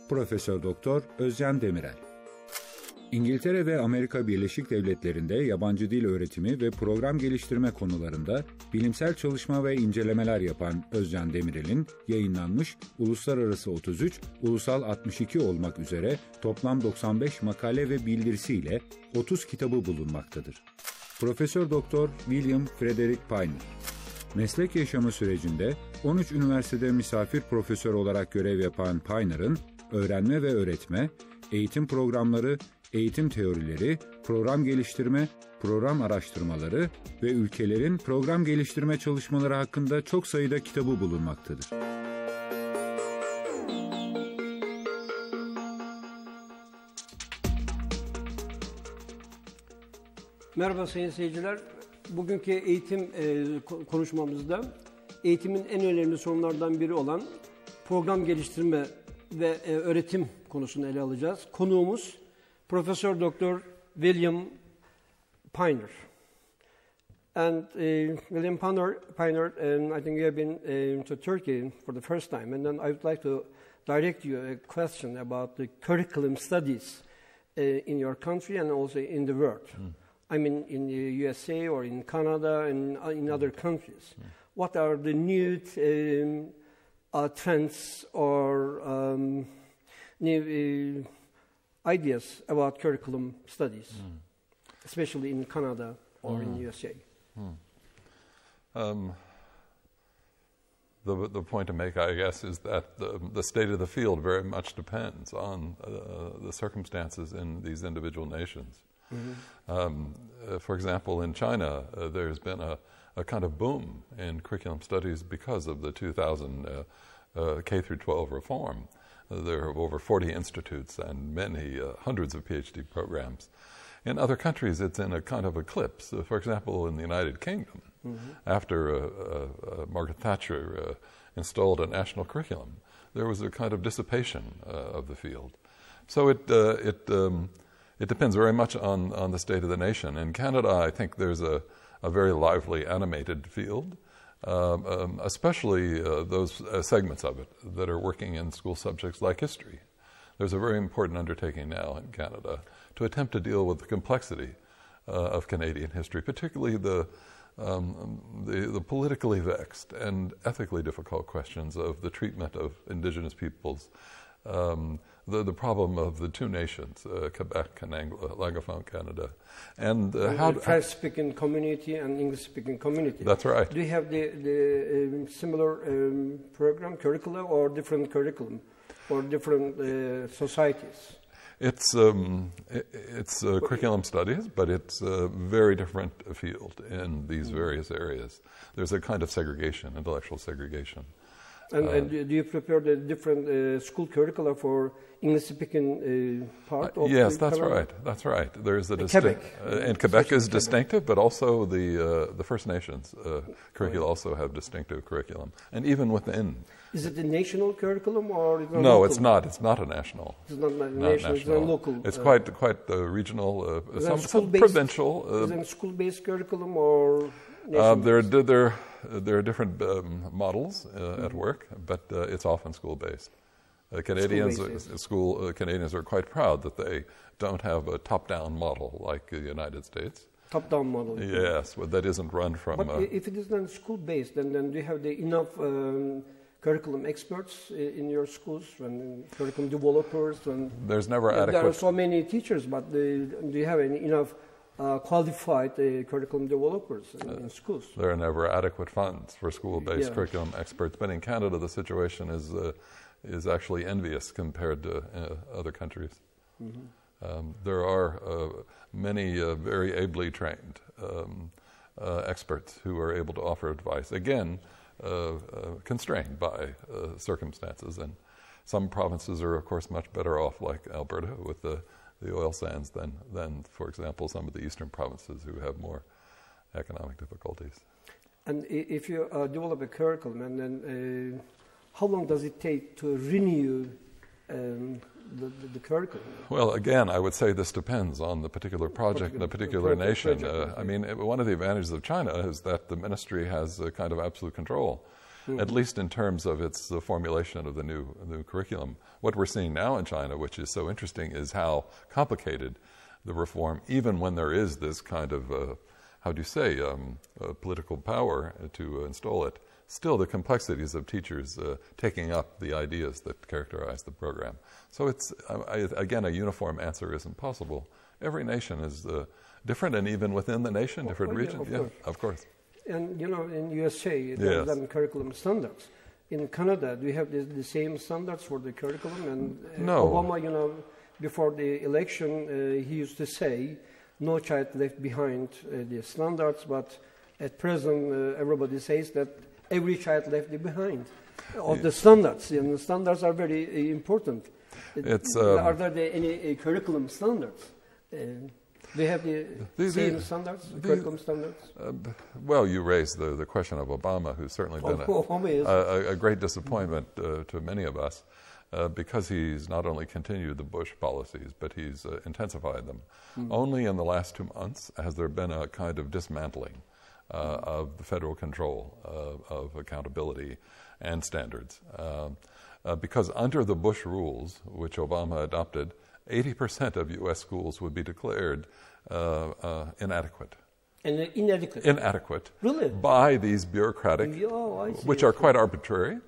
Profesör Doktor Özcan Demirel. İngiltere ve Amerika Birleşik Devletleri'nde yabancı dil öğretimi ve program geliştirme konularında bilimsel çalışma ve incelemeler yapan Özcan Demirel'in yayınlanmış uluslararası 33, ulusal 62 olmak üzere toplam 95 makale ve bildirisiyle 30 kitabı bulunmaktadır. Profesör Doktor William Frederick Piner. Meslek yaşamı sürecinde 13 üniversitede misafir profesör olarak görev yapan Piner'ın öğrenme ve öğretme, eğitim programları, eğitim teorileri, program geliştirme, program araştırmaları ve ülkelerin program geliştirme çalışmaları hakkında çok sayıda kitabı bulunmaktadır. Merhaba sayın seyirciler. Bugünkü eğitim konuşmamızda eğitimin en önemli sorunlardan biri olan program geliştirme ve öğretim konusunu ele alacağız. Konuğumuz Profesör Doktor William Piner. And William Piner, I think you have been to Turkey for the first time, and then I would like to direct you a question about the curriculum studies in your country and also in the world. I mean, in the USA or in Canada and in other countries. What are the new trends or new ideas about curriculum studies, especially in Canada or in USA? The point to make, I guess, is that the state of the field very much depends on the circumstances in these individual nations. For example, in China, there's been a kind of boom in curriculum studies because of the 2000 K-12 reform. There are over 40 institutes and many hundreds of PhD programs. In other countries, it's in a kind of eclipse. For example, in the United Kingdom, after Margaret Thatcher installed a national curriculum, there was a kind of dissipation of the field. So it depends very much on the state of the nation. In Canada, I think there's a very lively animated field, especially those segments of it that are working in school subjects like history. There's a very important undertaking now in Canada to attempt to deal with the complexity of Canadian history, particularly the politically vexed and ethically difficult questions of the treatment of Indigenous peoples, the problem of the two nations, Quebec and Anglophone Canada, and how French-speaking community and English-speaking community. That's right. Do you have the similar program, curricula, or different curriculum for different societies? It's curriculum studies, but it's a very different field in these various areas. There's a kind of segregation, intellectual segregation. And do you prepare the different school curricula for English-speaking part? Of yes, that's right. That's right. There's a Quebec, and Quebec is distinctive, but also the First Nations curricula also have distinctive curriculum, and even within. Is it a national curriculum or is it no? local? It's not. It's not a national. It's not national. It's a local. It's quite regional. Some provincial. Is it a school-based curriculum or? There are different models at work, but it's often school-based. Canadians are quite proud that they don't have a top-down model like the United States. Top-down model. Yes, but that isn't run from. But if it is not school-based, then do you have enough curriculum experts in your schools, and curriculum developers? There's never adequate. There are so many teachers, but do you have enough qualified curriculum developers in schools? There are never adequate funds for school-based curriculum experts, but in Canada the situation is actually envious compared to other countries. There are many very ably trained experts who are able to offer advice, again constrained by circumstances, and some provinces are of course much better off, like Alberta with the oil sands than, for example, some of the eastern provinces who have more economic difficulties. And if you develop a curriculum, and then how long does it take to renew the curriculum? Well, again, I would say this depends on the particular project and the particular nation. I mean, one of the advantages of China is that the ministry has a kind of absolute control. at least in terms of its formulation of the new curriculum. What we're seeing now in China, which is so interesting, is how complicated the reform, even when there is this kind of, how do you say, political power to install it, still the complexities of teachers taking up the ideas that characterize the program. So it's, again, a uniform answer isn't possible. Every nation is different, and even within the nation, different regions. Yeah, of course. And, you know, in USA, there's curriculum standards. In Canada, do you have the same standards for the curriculum? And no. Obama, you know, before the election, he used to say, no child left behind the standards, but at present, everybody says that every child left behind of the standards. And the standards are very important. Are there any curriculum standards? Do you have the same standards, curriculum standards? Well, you raised the question of Obama, who's certainly been a great disappointment to many of us, because he's not only continued the Bush policies, but he's intensified them. Only in the last 2 months has there been a kind of dismantling of the federal control of accountability and standards. Because under the Bush rules, which Obama adopted, 80% of U.S. schools would be declared inadequate. And inadequate? Inadequate. Really? By these bureaucratic, which are quite arbitrary.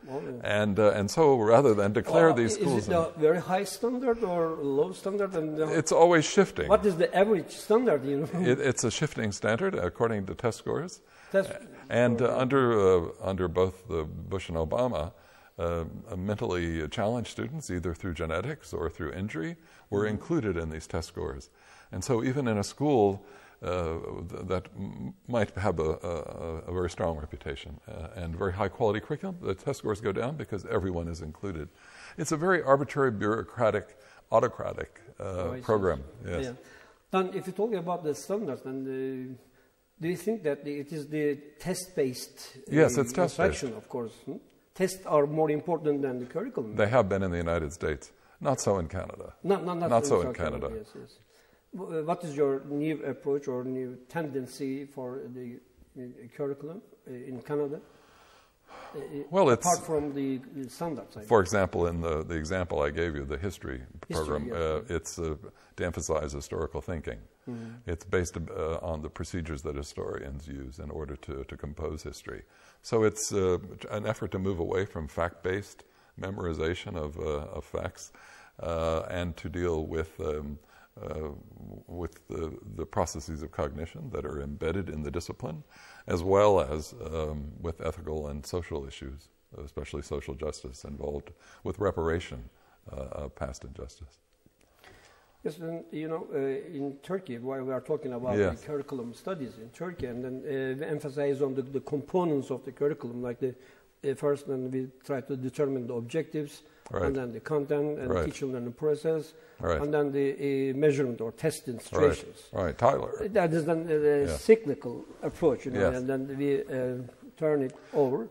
And so rather than declare these schools... Is it a very high standard or low standard? It's always shifting. What is the average standard, you know? It's a shifting standard according to test scores. Under both the Bush and Obama, mentally challenged students, either through genetics or through injury, were included in these test scores. And so even in a school that might have a very strong reputation and very high quality curriculum, the test scores go down because everyone is included. It's a very arbitrary, bureaucratic, autocratic program. Yes. Yeah. Then if you talk about the standards, then do you think that it is the test-based yes, it's test-based. Of course. Tests are more important than the curriculum. They have been in the United States. Not so in Canada. Not so in Canada. Yes, yes. What is your new approach or new tendency for the curriculum in Canada? Well, apart from the standards. For example, in the example I gave you, the history program, yes. It's to emphasize historical thinking. It's based on the procedures that historians use in order to compose history. So it's an effort to move away from fact-based memorization of facts and to deal with the processes of cognition that are embedded in the discipline, as well as with ethical and social issues, especially social justice involved with reparation of past injustice. Yes, and you know, in Turkey, while we are talking about the curriculum studies in Turkey, and then we emphasize on the components of the curriculum, like first, then we try to determine the objectives, and then the content and teacher learning process, and then the measurement or test institutions. Tyler. That is then the cyclical approach, you know, and then we turn it over.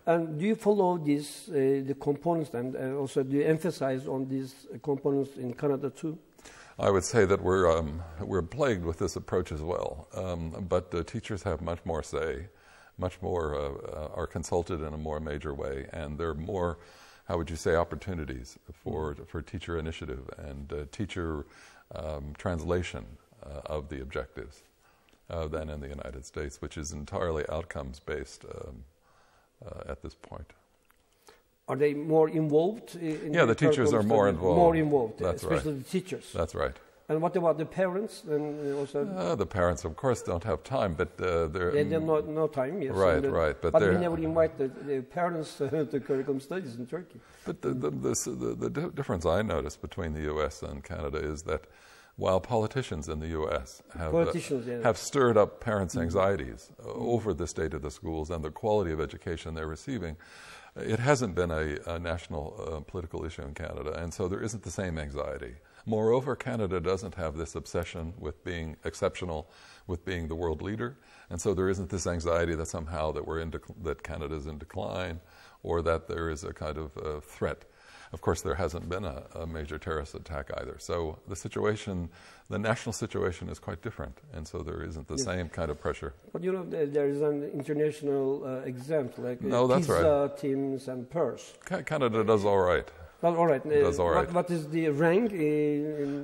And do you follow these the components, and also do you emphasize on these components in Canada too? I would say that we're plagued with this approach as well, but teachers have much more say, much more are consulted in a more major way, and there are more, how would you say, opportunities for teacher initiative and teacher translation of the objectives than in the United States, which is entirely outcomes-based at this point. Are they more involved? The teachers are more involved. More involved, That's especially the teachers. That's right. And what about the parents? And also the parents, of course, don't have time, but they have no time. Yes. Right. But we never invite the parents to curriculum studies in Turkey. But the difference I notice between the U.S. and Canada is that while politicians in the U.S. have stirred up parents' anxieties over the state of the schools and the quality of education they're receiving, it hasn't been a national political issue in Canada, and so there isn't the same anxiety. Moreover, Canada doesn't have this obsession with being exceptional, with being the world leader, and so there isn't this anxiety that somehow that Canada's in decline, or that there is a kind of threat. Of course, there hasn't been a major terrorist attack either. So the situation, the national situation is quite different, and so there isn't the same kind of pressure. But you know, there is an international example, like that's PISA right. teams and PERS. Canada does all right. Well, all right. Does all right. What is the rank?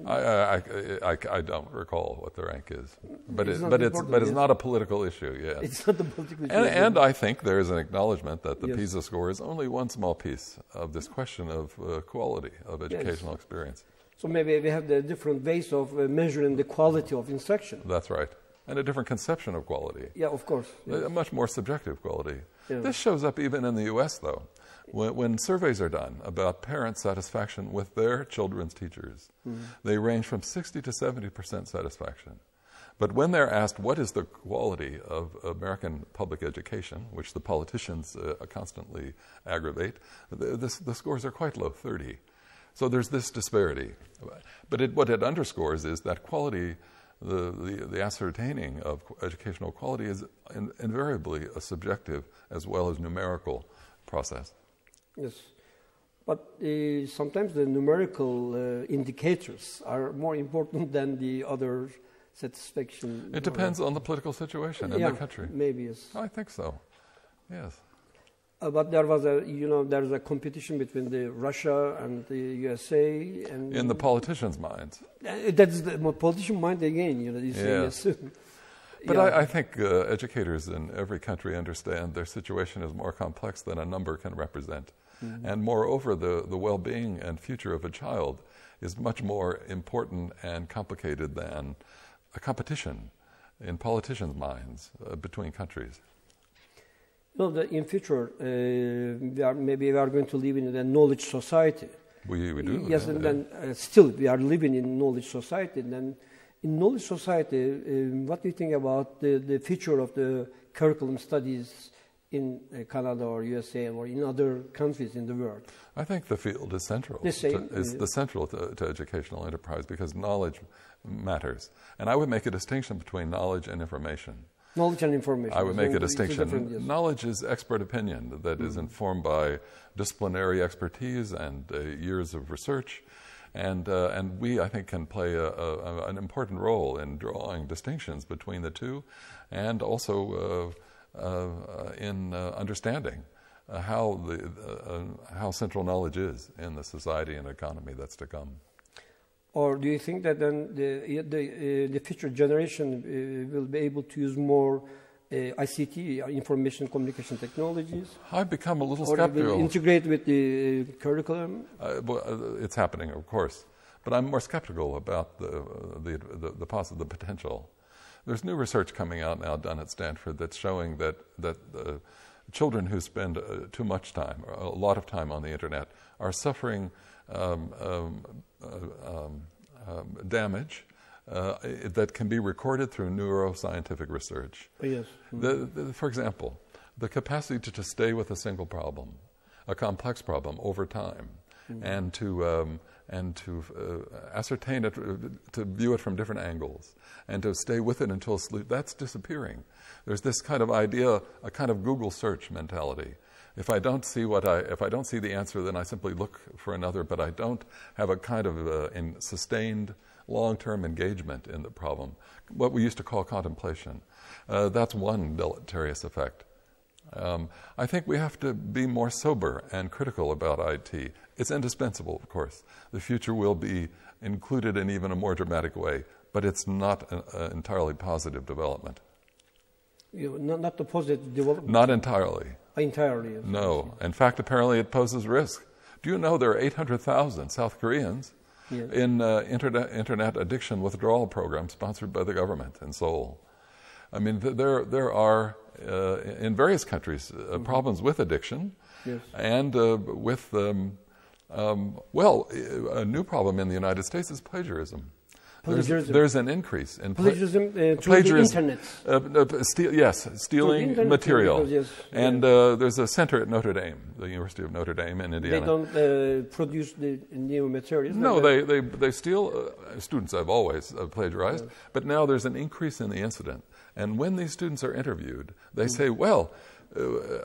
I don't recall what the rank is, but it's not a political issue. Yeah, it's not a political issue. And I think there is an acknowledgement that the PISA score is only one small piece of this question of quality of educational experience. So maybe we have the different ways of measuring the quality of instruction. That's right, and a different conception of quality. Yeah, of course. Yes. A much more subjective quality. Yeah. This shows up even in the U.S., though. When surveys are done about parent satisfaction with their children's teachers, they range from 60 to 70% satisfaction. But when they're asked what is the quality of American public education, which the politicians constantly aggravate, the scores are quite low, 30. So there's this disparity. But what it underscores is that quality, the ascertaining of educational quality is invariably a subjective as well as numerical process. Yes, but sometimes the numerical indicators are more important than the other satisfaction. It depends on the political situation in the country. Maybe, yes. I think so, yes. But there was there's a competition between Russia and the USA. And in the politicians' minds. That's the politician mind again, you say yes. But I think educators in every country understand their situation is more complex than a number can represent. And moreover, the well-being and future of a child is much more important and complicated than a competition in politicians' minds between countries. In future, maybe we are going to live in a knowledge society. We do. Yes, and then still we are living in knowledge society. And then in knowledge society, what do you think about the future of the curriculum studies in Canada or USA or in other countries in the world? I think the field is central. To educational enterprise because knowledge matters. And I would make a distinction between knowledge and information. Knowledge and information. I would make a distinction. Knowledge is expert opinion that is informed by disciplinary expertise and years of research. And we, I think, can play an important role in drawing distinctions between the two and also in understanding how central knowledge is in the society and economy that's to come. Or do you think that then the future generation will be able to use more ICT, information communication technologies? I've become a little skeptical. Or will integrate with the curriculum? It's happening, of course, but I'm more skeptical about the potential. There's new research coming out now done at Stanford that's showing that children who spend too much time, or a lot of time on the internet, are suffering damage that can be recorded through neuroscientific research. Yes. For example, the capacity to stay with a single problem, a complex problem over time, and to ascertain it, to view it from different angles, and to stay with it until sleep, that's disappearing. There's this kind of idea, a kind of Google search mentality. If I don't see the answer, then I simply look for another, but I don't have a kind of sustained long-term engagement in the problem, what we used to call contemplation. That's one deleterious effect. I think we have to be more sober and critical about IT. It's indispensable, of course. The future will be included in even a more dramatic way, but it's not an entirely positive development. Not the positive development? Not entirely. Entirely, yes. No. In fact, apparently it poses risk. Do you know there are 800,000 South Koreans in internet addiction withdrawal programs sponsored by the government in Seoul? I mean, there are, in various countries, problems with addiction, and with, a new problem in the United States is plagiarism. There's an increase in plagiarism through the internet. Stealing material. And there's a center at Notre Dame, the University of Notre Dame in Indiana. They don't produce the new materials? No, they steal. Students have always plagiarized, but now there's an increase in the incident. And when these students are interviewed, they say, well,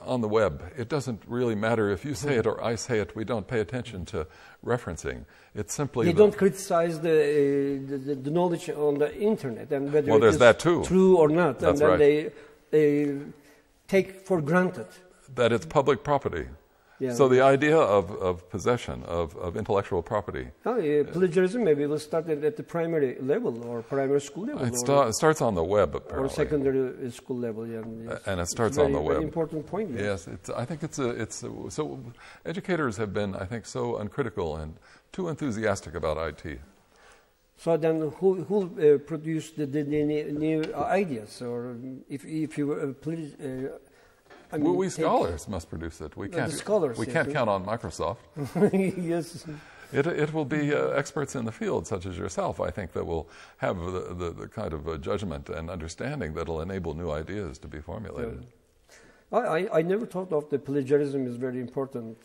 on the web. It doesn't really matter if you say it or I say it. We don't pay attention to referencing. It's simply they don't criticize the knowledge on the internet and whether well, it is that too. true or not. That's and then right. they take for granted that it's public property. Yeah. So the idea of possession, of intellectual property. Plagiarism maybe will start at the primary level or primary school level. It starts on the web, apparently. Or secondary school level, yeah. Yes. And it starts on the web. Very important point. Yes, I think so educators have been, I think, so uncritical and too enthusiastic about IT. So then who produced the new ideas? Or if you we scholars must produce it. We can't count on Microsoft. Yes. It will be experts in the field, such as yourself, I think, that will have the kind of judgment and understanding that will enable new ideas to be formulated. Yeah. I never thought of the plagiarism is very important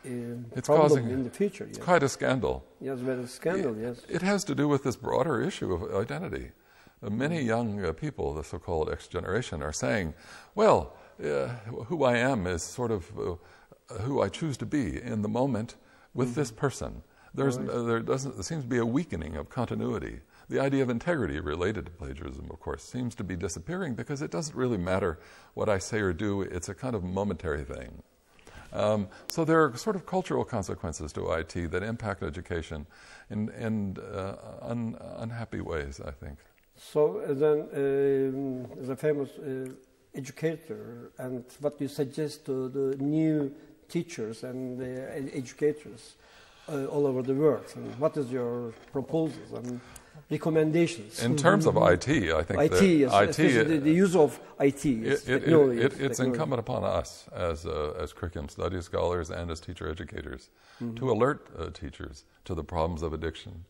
It's problem causing, in the future. It's quite a scandal. Yes, very scandal, yes. It has to do with this broader issue of identity. Many young people, the so-called X generation, are saying, well, who I am is sort of who I choose to be in the moment with this person. There seems to be a weakening of continuity. The idea of integrity related to plagiarism, of course, seems to be disappearing because it doesn't really matter what I say or do. It's a kind of momentary thing. So there are sort of cultural consequences to IT that impact education in unhappy ways, I think. So then, as a famous educator, and what do you suggest to the new teachers and educators all over the world? And what is your proposals and recommendations? In terms of IT, I think the use of IT is it's incumbent upon us as curriculum studies scholars and as teacher educators to alert teachers to the problems of addiction,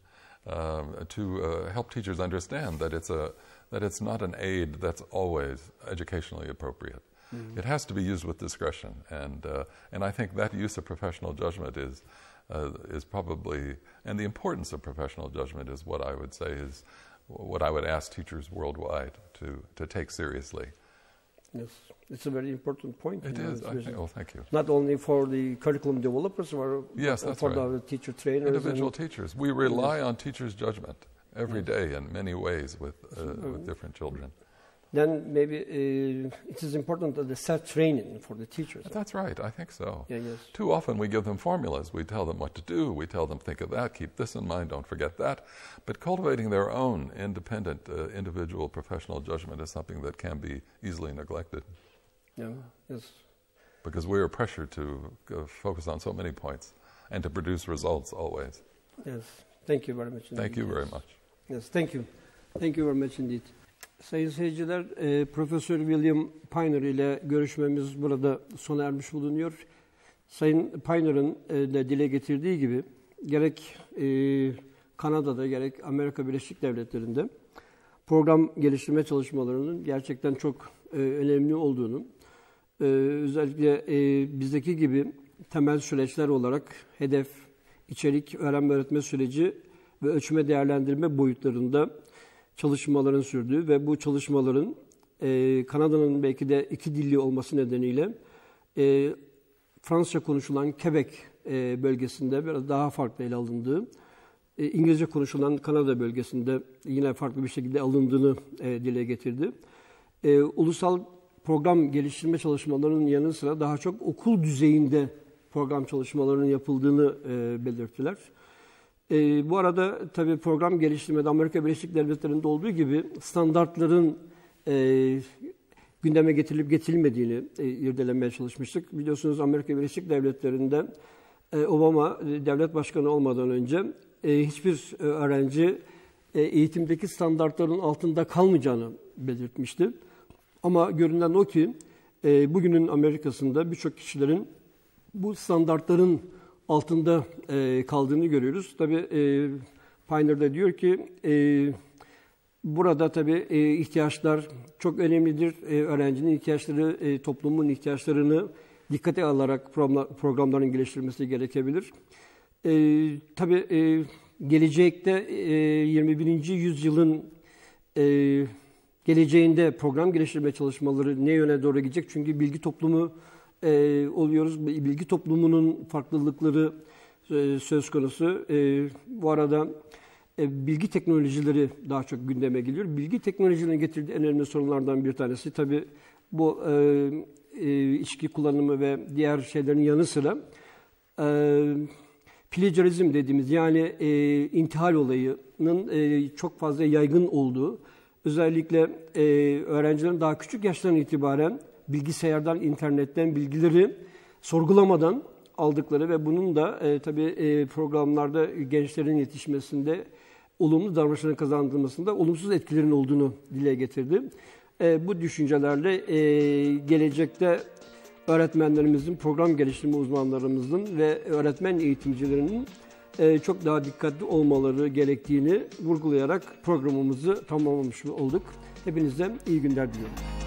to help teachers understand that it's not an aid that's always educationally appropriate. It has to be used with discretion, and I think that use of professional judgment is probably, and the importance of professional judgment is what I would say is what I would ask teachers worldwide to take seriously. Yes, it's a very important point. It is. I think, thank you. Not only for the curriculum developers, or for right. the teacher trainers. Individual teachers. We rely on teachers' judgment every day in many ways with different children. Then maybe it is important that the self-training for the teachers. That's right. I think so. Yeah, yes. Too often we give them formulas. We tell them what to do. We tell them, think of that, keep this in mind, don't forget that. But cultivating their own independent, individual professional judgment is something that can be easily neglected. Yeah, yes. Because we are pressured to focus on so many points and to produce results always. Yes. Thank you very much. Thank you very much. Yes, thank you. Thank you very much indeed. Sayın seyirciler, Profesör William Piner ile görüşmemiz burada sona ermiş bulunuyor. Sayın Piner'ın de dile getirdiği gibi gerek Kanada'da gerek Amerika Birleşik Devletleri'nde program geliştirme çalışmalarının gerçekten çok önemli olduğunu, özellikle bizdeki gibi temel süreçler olarak hedef, içerik, öğrenme öğretme süreci ve ölçme değerlendirme boyutlarında çalışmaların sürdüğü ve bu çalışmaların Kanada'nın belki de iki dilli olması nedeniyle Fransızca konuşulan Quebec bölgesinde biraz daha farklı ele alındığı, İngilizce konuşulan Kanada bölgesinde yine farklı bir şekilde alındığını dile getirdi. Ulusal program geliştirme çalışmalarının yanı sıra daha çok okul düzeyinde program çalışmalarının yapıldığını belirttiler. Bu arada tabii program geliştirmede Amerika Birleşik Devletleri'nde olduğu gibi standartların gündeme getirilip getirilmediğini irdelemeye çalışmıştık. Biliyorsunuz Amerika Birleşik Devletleri'nde Obama devlet başkanı olmadan önce hiçbir öğrenci eğitimdeki standartların altında kalmayacağını belirtmişti. Ama görünen o ki bugünün Amerika'sında birçok kişilerin bu standartların altında kaldığını görüyoruz. Tabii Piner de diyor ki burada tabii ihtiyaçlar çok önemlidir. Öğrencinin ihtiyaçları, toplumun ihtiyaçlarını dikkate alarak programların geliştirilmesi gerekebilir. Tabii gelecekte 21. yüzyılın geleceğinde program geliştirme çalışmaları ne yöne doğru gidecek? Çünkü bilgi toplumu oluyoruz. Bilgi toplumunun farklılıkları söz konusu. Bu arada bilgi teknolojileri daha çok gündeme geliyor. Bilgi teknolojilerinin getirdiği en önemli sorunlardan bir tanesi tabii bu içki kullanımı ve diğer şeylerin yanı sıra plagiarizm dediğimiz yani intihal olayının çok fazla yaygın olduğu, özellikle öğrencilerin daha küçük yaştan itibaren bilgisayardan, internetten bilgileri sorgulamadan aldıkları ve bunun da tabii programlarda gençlerin yetişmesinde, olumlu davranışların kazandırılmasında olumsuz etkilerin olduğunu dile getirdi. Bu düşüncelerle gelecekte öğretmenlerimizin, program geliştirme uzmanlarımızın ve öğretmen eğitimcilerinin çok daha dikkatli olmaları gerektiğini vurgulayarak programımızı tamamlamış olduk. Hepinize iyi günler diliyorum.